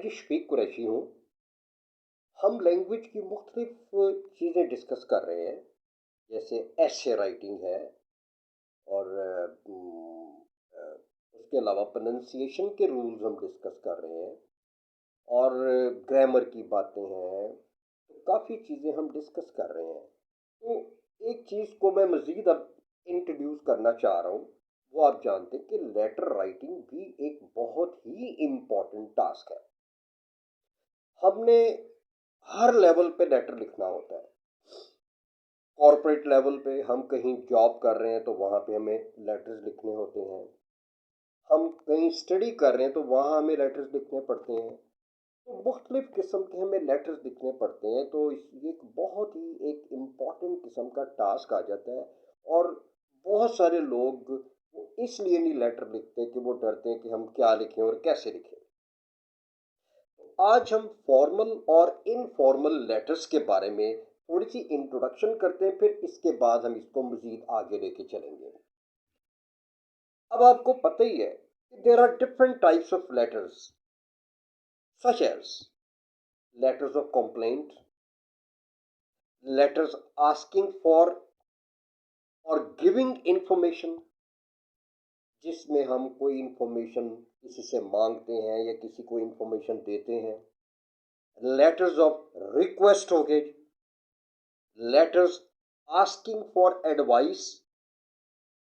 शफीक कुरैशी हूँ। हम लैंग्वेज की मुख्तलिफ चीज़ें डिस्कस कर रहे हैं, जैसे एसे राइटिंग है और उसके अलावा प्रोनंसिएशन के रूल्स हम डिस्कस कर रहे हैं और ग्रामर की बातें हैं। तो काफ़ी चीज़ें हम डिस्कस कर रहे हैं। तो एक चीज़ को मैं मज़ीद अब इंट्रोड्यूस करना चाह रहा हूँ, वो आप जानते हैं कि लेटर राइटिंग भी एक बहुत ही इम्पॉर्टेंट टास्क है। हमने हर लेवल पे लेटर लिखना होता है। कॉर्पोरेट लेवल पे हम कहीं जॉब कर रहे हैं तो वहाँ पे हमें लेटर्स लिखने होते हैं। हम कहीं स्टडी कर रहे हैं तो वहाँ हमें लेटर्स लिखने पड़ते हैं। तो मुख्तलिफ किस्म के हमें लेटर्स लिखने पड़ते हैं। तो ये एक बहुत ही एक इम्पॉर्टेंट किस्म का टास्क आ जाता है। और बहुत सारे लोग वो इसलिए नहीं लेटर लिखते कि वो डरते हैं कि हम क्या लिखें और कैसे लिखें। आज हम फॉर्मल और इनफॉर्मल लेटर्स के बारे में थोड़ी सी इंट्रोडक्शन करते हैं, फिर इसके बाद हम इसको मजीद आगे लेके चलेंगे। अब आपको पता ही है कि there are different types of letters, such as letters of complaint, letters asking for और गिविंग इंफॉर्मेशन, जिसमें हम कोई इंफॉर्मेशन किसी से मांगते हैं या किसी को इंफॉर्मेशन देते हैं। लेटर्स ऑफ रिक्वेस्ट हो गए, लेटर्स आस्किंग फॉर एडवाइस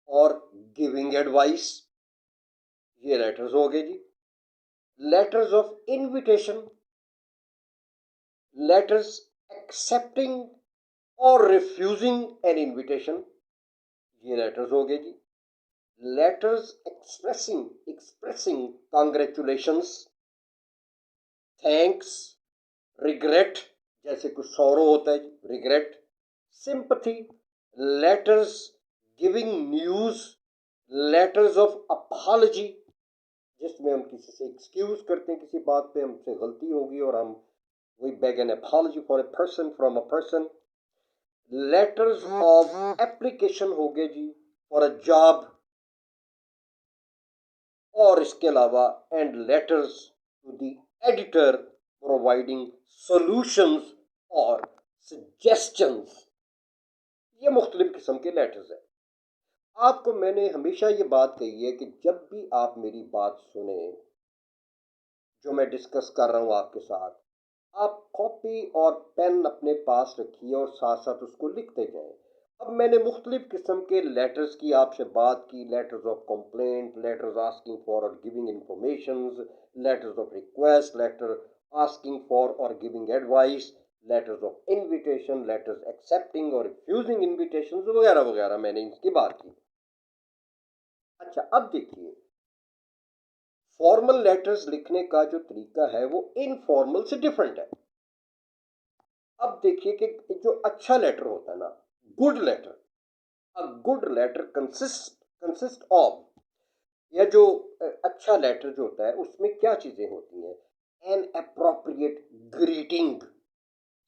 और गिविंग एडवाइस, ये लेटर्स हो गए जी। Letters of invitation, letters accepting और रिफ्यूजिंग एन इनविटेशन, ये लेटर्स हो गए जी। Letters expressing congratulations, thanks, regret, जैसे कुछ सौरो होता है, regret, sympathy, letters giving news, letters of apology, जिसमें हम किसी से एक्सक्यूज करते हैं, किसी बात पे हमसे गलती होगी और हम we beg an apology for a person from a person. Letters of application हो गए जी फॉर अ जॉब, और इसके अलावा and letters to the editor providing solutions और सजेशंस, ये मुख्तलिफ किस्म के लेटर्स हैं। आपको मैंने हमेशा ये बात कही है कि जब भी आप मेरी बात सुने जो मैं डिस्कस कर रहा हूँ आपके साथ, आप कॉपी और पेन अपने पास रखिए और साथ साथ उसको लिखते जाएं। अब मैंने मुख्तलिफ किस्म के लेटर्स की आपसे बात की, letters of complaint, letters asking for और giving information, letters of request, letter asking for और giving advice, letters of invitation, letters accepting और रिफ्यूजिंग इनविटेशन वगैरह वगैरह, मैंने इसकी बात की। अच्छा, अब देखिए, फॉर्मल लेटर्स लिखने का जो तरीका है वो इनफॉर्मल से डिफरेंट है। अब देखिए कि जो अच्छा लेटर होता है ना, good letter, a good letter consist of, या जो अच्छा लेटर जो होता है उसमें क्या चीजें होती हैं? एन अप्रोप्रिएट ग्रीटिंग,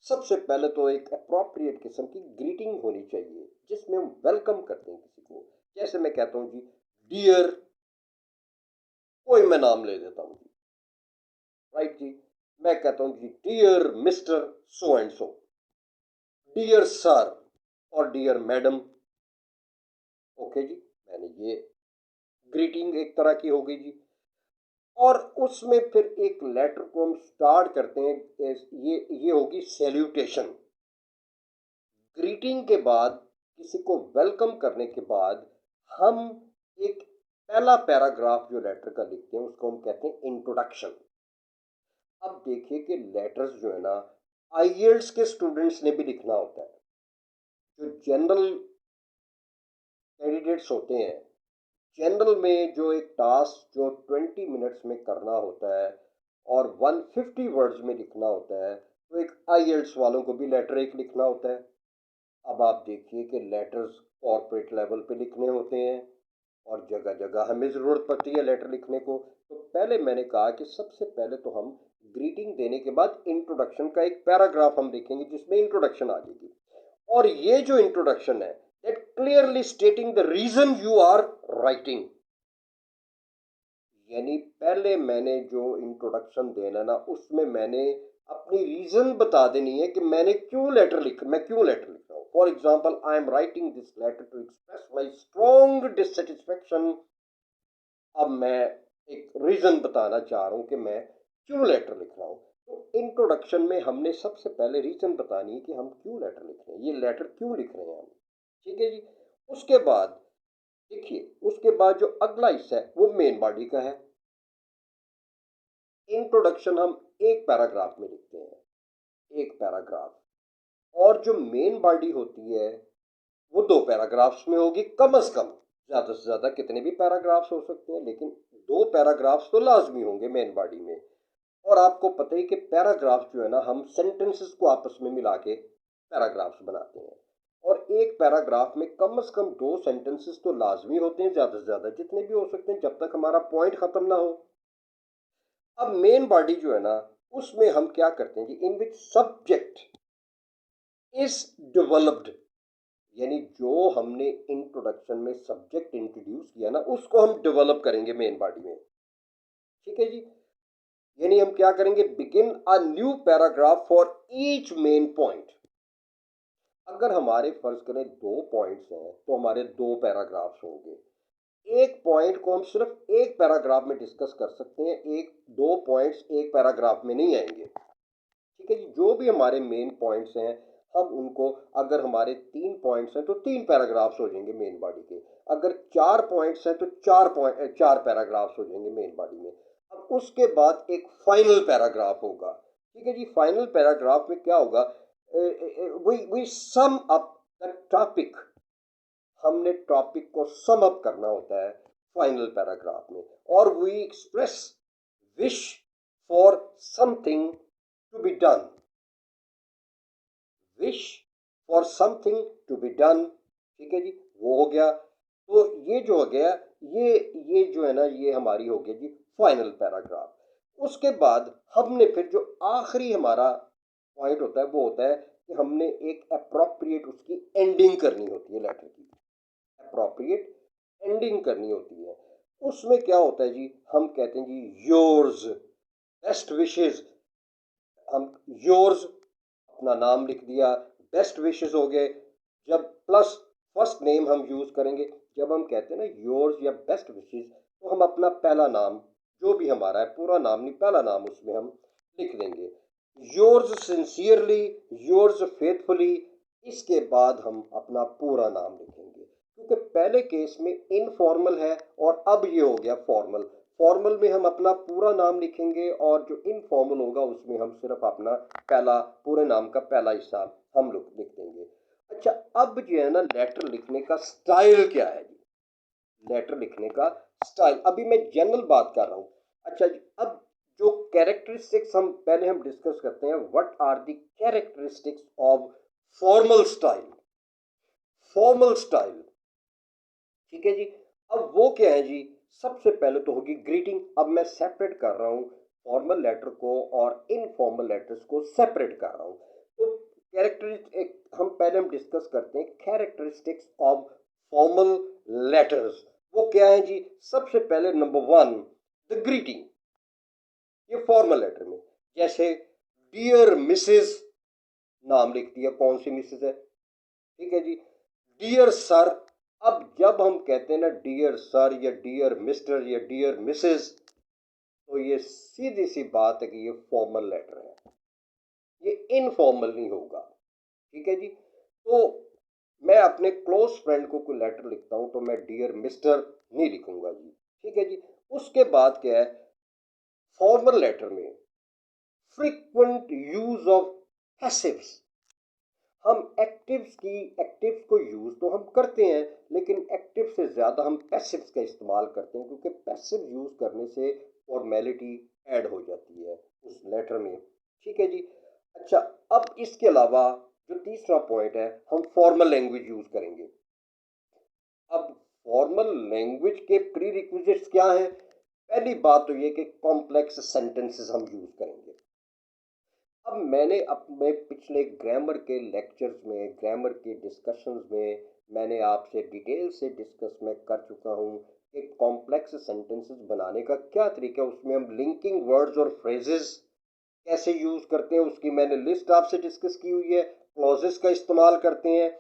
सबसे पहले तो एक अप्रोप्रिएट किस्म की ग्रीटिंग होनी चाहिए जिसमें हम वेलकम करते हैं किसी को। जैसे मैं कहता हूँ जी, डियर, कोई मैं नाम ले देता हूँ जी, राइट जी, मैं कहता हूँ जी dear mister so and so, dear sir और डियर मैडम। ओके जी, मैंने ये ग्रीटिंग एक तरह की हो गई जी। और उसमें फिर एक लेटर को हम स्टार्ट करते हैं, ये होगी सैल्यूटेशन। ग्रीटिंग के बाद, किसी को वेलकम करने के बाद, हम एक पहला पैराग्राफ जो लेटर का लिखते हैं उसको हम कहते हैं इंट्रोडक्शन। अब देखिए कि लेटर्स जो है ना, आईएल्स के स्टूडेंट्स ने भी लिखना होता है। जो जनरल कैंडिडेट्स होते हैं, जनरल में जो एक टास्क जो 20 मिनट्स में करना होता है और 150 वर्ड्स में लिखना होता है, तो एक आईएल्स वालों को भी लेटर एक लिखना होता है। अब आप देखिए कि लेटर्स कॉर्पोरेट लेवल पे लिखने होते हैं और जगह जगह हमें ज़रूरत पड़ती है लेटर लिखने को। तो पहले मैंने कहा कि सबसे पहले तो हम ग्रीटिंग देने के बाद इंट्रोडक्शन का एक पैराग्राफ हम लिखेंगे जिसमें इंट्रोडक्शन आ जाएगी। और ये जो इंट्रोडक्शन है, that clearly stating the reason you are writing, यानी पहले मैंने जो इंट्रोडक्शन देना ना उसमें मैंने अपनी रीजन बता देनी है कि मैं क्यों लेटर लिख रहा हूँ। For example, I am writing this letter to express my strong dissatisfaction. अब मैं एक रीजन बताना चाह रहा हूँ कि मैं क्यों लेटर लिख रहा हूँ। तो इंट्रोडक्शन में हमने सबसे पहले रीजन बतानी है कि हम क्यों लेटर लिख रहे हैं, ये लेटर क्यों लिख रहे हैं हम। ठीक है जी। उसके बाद देखिए, उसके बाद जो अगला हिस्सा है वो मेन बॉडी का है। इंट्रोडक्शन हम एक पैराग्राफ में लिखते हैं, एक पैराग्राफ। और जो मेन बॉडी होती है वो दो पैराग्राफ्स में होगी कम से कम। ज्यादा से ज्यादा कितने भी पैराग्राफ्स हो सकते हैं, लेकिन दो पैराग्राफ्स तो लाजमी होंगे मेन बॉडी में। और आपको पता ही कि पैराग्राफ जो है ना, हम सेंटेंसेस को आपस में मिला के पैराग्राफ्स बनाते हैं। और एक पैराग्राफ में कम से कम दो सेंटेंसेस तो लाजमी होते हैं, ज्यादा से ज्यादा जितने भी हो सकते हैं, जब तक हमारा पॉइंट खत्म ना हो। अब मेन बॉडी जो है ना, उसमें हम क्या करते हैं कि इन विच सब्जेक्ट इज डेवलप्ड, यानी जो हमने इंट्रोडक्शन में सब्जेक्ट इंट्रोड्यूस किया ना उसको हम डेवलप करेंगे मेन बॉडी में। ठीक है जी। यानी हम क्या करेंगे, begin a new paragraph for each main point. अगर हमारे फर्ज करें दो पॉइंट्स हैं तो हमारे दो पैराग्राफ्स होंगे। एक पॉइंट को हम सिर्फ एक पैराग्राफ में डिस्कस कर सकते हैं, एक दो पॉइंट्स एक पैराग्राफ में नहीं आएंगे। ठीक है जी। जो भी हमारे मेन पॉइंट्स हैं हम उनको, अगर हमारे तीन पॉइंट्स हैं तो तीन पैराग्राफ्स हो जाएंगे मेन बॉडी के। अगर चार पॉइंट्स हैं तो चार पैराग्राफ्स हो जाएंगे मेन बॉडी में। अब उसके बाद एक फाइनल पैराग्राफ होगा। ठीक है जी। फाइनल पैराग्राफ में क्या होगा, we sum up the topic. हमने टॉपिक को सम अप करना होता है फाइनल पैराग्राफ में। और we express wish for something to be done, wish for something to be done. ठीक है जी, वो हो गया। तो ये जो हो गया, ये जो है ना, ये हमारी हो गया जी फाइनल पैराग्राफ। उसके बाद हमने फिर जो आखिरी हमारा पॉइंट होता है वो होता है कि हमने एक अप्रोप्रिएट उसकी एंडिंग करनी होती है, लेटर की अप्रोप्रिएट एंडिंग करनी होती है। उसमें क्या होता है जी, हम कहते हैं जी योर्स बेस्ट विशेज। हम योर्स अपना नाम लिख दिया, बेस्ट विशेस हो गए। जब प्लस फर्स्ट नेम हम यूज करेंगे, जब हम कहते हैं ना योर्स या बेस्ट विशेस, तो हम अपना पहला नाम जो भी हमारा है, पूरा नाम नहीं पहला नाम उसमें हम लिख देंगे, योर्स सिंसियरली, योर्स फेथफुली। इसके बाद हम अपना पूरा नाम लिखेंगे, क्योंकि पहले केस में इनफॉर्मल है और अब ये हो गया फॉर्मल। फॉर्मल में हम अपना पूरा नाम लिखेंगे और जो इनफॉर्मल होगा उसमें हम सिर्फ अपना पहला, पूरे नाम का पहला हिस्सा हम लोग लिख देंगे। अच्छा, अब जो है ना लेटर लिखने का स्टाइल क्या है जी, लेटर लिखने का स्टाइल अभी मैं जनरल बात कर रहा हूँ। अच्छा जी, अब जो कैरेक्टरिस्टिक्स हम पहले हम डिस्कस करते हैं, what are the characteristics of formal style. Formal style, ठीक है जी। अब वो क्या है जी, सबसे पहले तो होगी ग्रीटिंग। अब मैं सेपरेट कर रहा हूँ फॉर्मल लेटर को और इनफॉर्मल लेटर्स को सेपरेट कर रहा हूँ। तो कैरेक्टरिस्टिक हम पहले हम डिस्कस करते हैं, कैरेक्टरिस्टिक्स ऑफ फॉर्मल लेटर्स। वो क्या है जी, सबसे पहले नंबर वन, द ग्रीटिंग। ये फॉर्मल लेटर में जैसे डियर मिसेस, नाम लिख दिया, कौन सी मिसेस है। ठीक है जी। डियर सर, अब जब हम कहते हैं ना डियर सर या डियर मिस्टर या डियर मिसेस, तो ये सीधी सी बात है कि ये फॉर्मल लेटर है, ये इनफॉर्मल नहीं होगा। ठीक है जी। तो मैं अपने क्लोज फ्रेंड को कोई लेटर लिखता हूं तो मैं डियर मिस्टर नहीं लिखूंगा जी। ठीक है जी। उसके बाद क्या है, फॉर्मल लेटर में फ्रीक्वेंट यूज ऑफ पैसिव्स। हम एक्टिव्स को यूज तो हम करते हैं, लेकिन एक्टिव से ज्यादा हम पैसिव्स का इस्तेमाल करते हैं, क्योंकि पैसिव यूज करने से फॉर्मेलिटी ऐड हो जाती है उस लेटर में। ठीक है जी। अच्छा, अब इसके अलावा जो तीसरा पॉइंट है, हम फॉर्मल लैंग्वेज यूज करेंगे। अब फॉर्मल लैंग्वेज के प्री रिक्विजिट्स क्या है, पहली बात तो ये कि कॉम्प्लेक्स सेंटेंसेस हम यूज करेंगे। अब मैंने अपने पिछले ग्रामर के लेक्चर्स में, ग्रामर के डिस्कशंस में मैंने आपसे डिटेल से डिस्कस मैं कर चुका हूँ एक कॉम्प्लेक्स सेंटेंसेस बनाने का क्या तरीका है, उसमें हम लिंकिंग वर्ड्स और फ्रेजेस कैसे यूज करते हैं उसकी मैंने लिस्ट आपसे डिस्कस की हुई है। क्लॉजेस का इस्तेमाल करते हैं,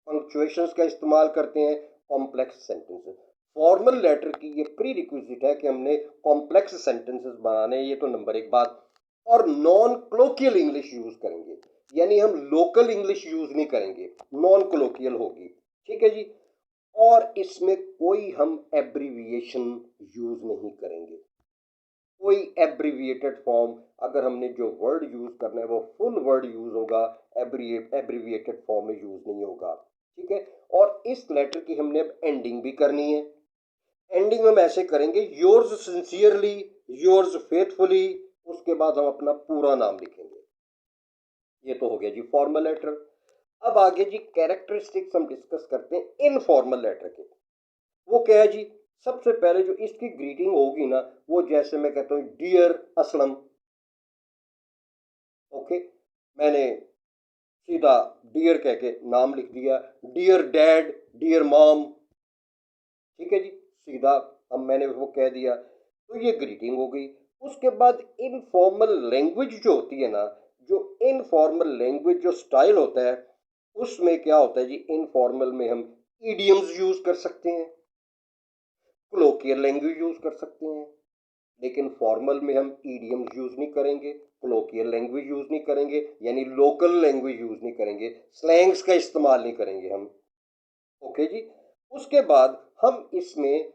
पंक्चुएशंस का इस्तेमाल करते हैं, कॉम्प्लेक्स सेंटेंसेस। फॉर्मल लेटर की ये प्री रिक्विजिट है कि हमने कॉम्प्लेक्स सेंटेंसेस बनाने हैं, ये तो नंबर एक बात। और नॉन क्लोकियल इंग्लिश यूज करेंगे, यानी हम लोकल इंग्लिश यूज नहीं करेंगे, नॉन क्लोकियल होगी, ठीक है जी। और इसमें कोई हम एब्रीविएशन यूज नहीं करेंगे, कोई एब्रीविएटेड फॉर्म, अगर हमने जो वर्ड यूज करना है वो फुल वर्ड यूज होगा, एब्रीविएटेड फॉर्म में यूज नहीं होगा, ठीक है। और इस लेटर की हमने अब एंडिंग भी करनी है। एंडिंग में हम ऐसे करेंगे, योर्स सिंसियरली, योर्स फेथफुली, उसके बाद हम अपना पूरा नाम लिखेंगे। ये तो हो गया जी फॉर्मल लेटर। अब आगे जी कैरेक्टरिस्टिक्स हम डिस्कस करते हैं इनफॉर्मल लेटर के। वो क्या है जी, सबसे पहले जो इसकी ग्रीटिंग होगी ना, वो जैसे मैं कहता हूँ डियर असलम, ओके, मैंने सीधा डियर कह के नाम लिख दिया, डियर डैड, डियर मॉम, ठीक है जी, सीधा अब मैंने वो कह दिया, तो ये ग्रीटिंग हो गई। उसके बाद इनफॉर्मल लैंग्वेज जो होती है ना, जो इनफॉर्मल लैंग्वेज जो स्टाइल होता है, उसमें क्या होता है जी, इनफॉर्मल में हम ईडियम्स यूज कर सकते हैं, क्लोकियल लैंग्वेज यूज कर सकते हैं, लेकिन फॉर्मल में हम ईडियम्स यूज नहीं करेंगे, क्लोकियल लैंग्वेज यूज नहीं करेंगे, यानी लोकल लैंग्वेज यूज नहीं करेंगे, स्लैंग्स का इस्तेमाल नहीं करेंगे हम, ओके जी। उसके बाद हम इसमें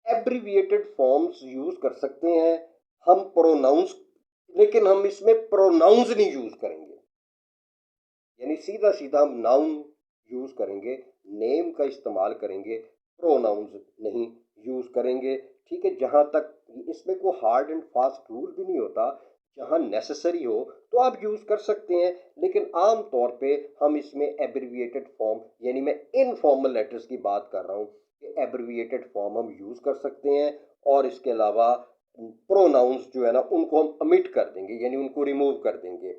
एब्रीविएटेड फॉर्म्स यूज कर सकते हैं, हम प्रोनाउंस, लेकिन हम इसमें प्रोनाउंस नहीं यूज करेंगे, यानी सीधा सीधा हम नाउन यूज करेंगे, नेम का इस्तेमाल करेंगे, प्रोनाउंस नहीं यूज करेंगे, ठीक है। जहां तक इसमें कोई हार्ड एंड फास्ट रूल भी नहीं होता, जहां नेसेसरी हो तो आप यूज कर सकते हैं, लेकिन आम तौर पे हम इसमें एब्रीविएटेड फॉर्म, यानी मैं इनफॉर्मल लेटर्स की बात कर रहा हूँ कि एब्रीविएटेड फॉर्म हम यूज कर सकते हैं, और इसके अलावा प्रोनाउंस जो है ना उनको हम अमिट कर देंगे, यानी उनको रिमूव कर देंगे।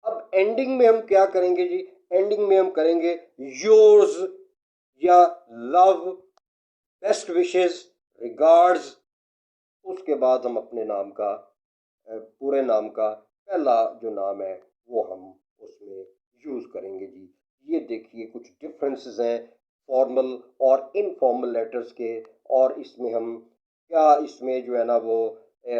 अब एंडिंग में हम क्या करेंगे जी, एंडिंग में हम करेंगे योर्स या लव, बेस्ट विशेस, रिगार्ड्स, उसके बाद हम अपने नाम का पूरे नाम का पहला जो नाम है वो हम उसमें यूज करेंगे जी। ये देखिए कुछ डिफरेंसेस हैं फॉर्मल और इनफॉर्मल लेटर्स के, और इसमें हम क्या, इसमें जो है ना वो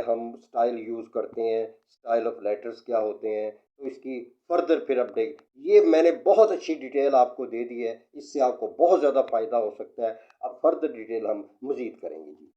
हम स्टाइल यूज करते हैं, स्टाइल ऑफ लेटर्स क्या होते हैं, तो इसकी फर्दर फिर अपडेट, ये मैंने बहुत अच्छी डिटेल आपको दे दी है, इससे आपको बहुत ज़्यादा फायदा हो सकता है। अब फर्दर डिटेल हम मजीद करेंगे जी।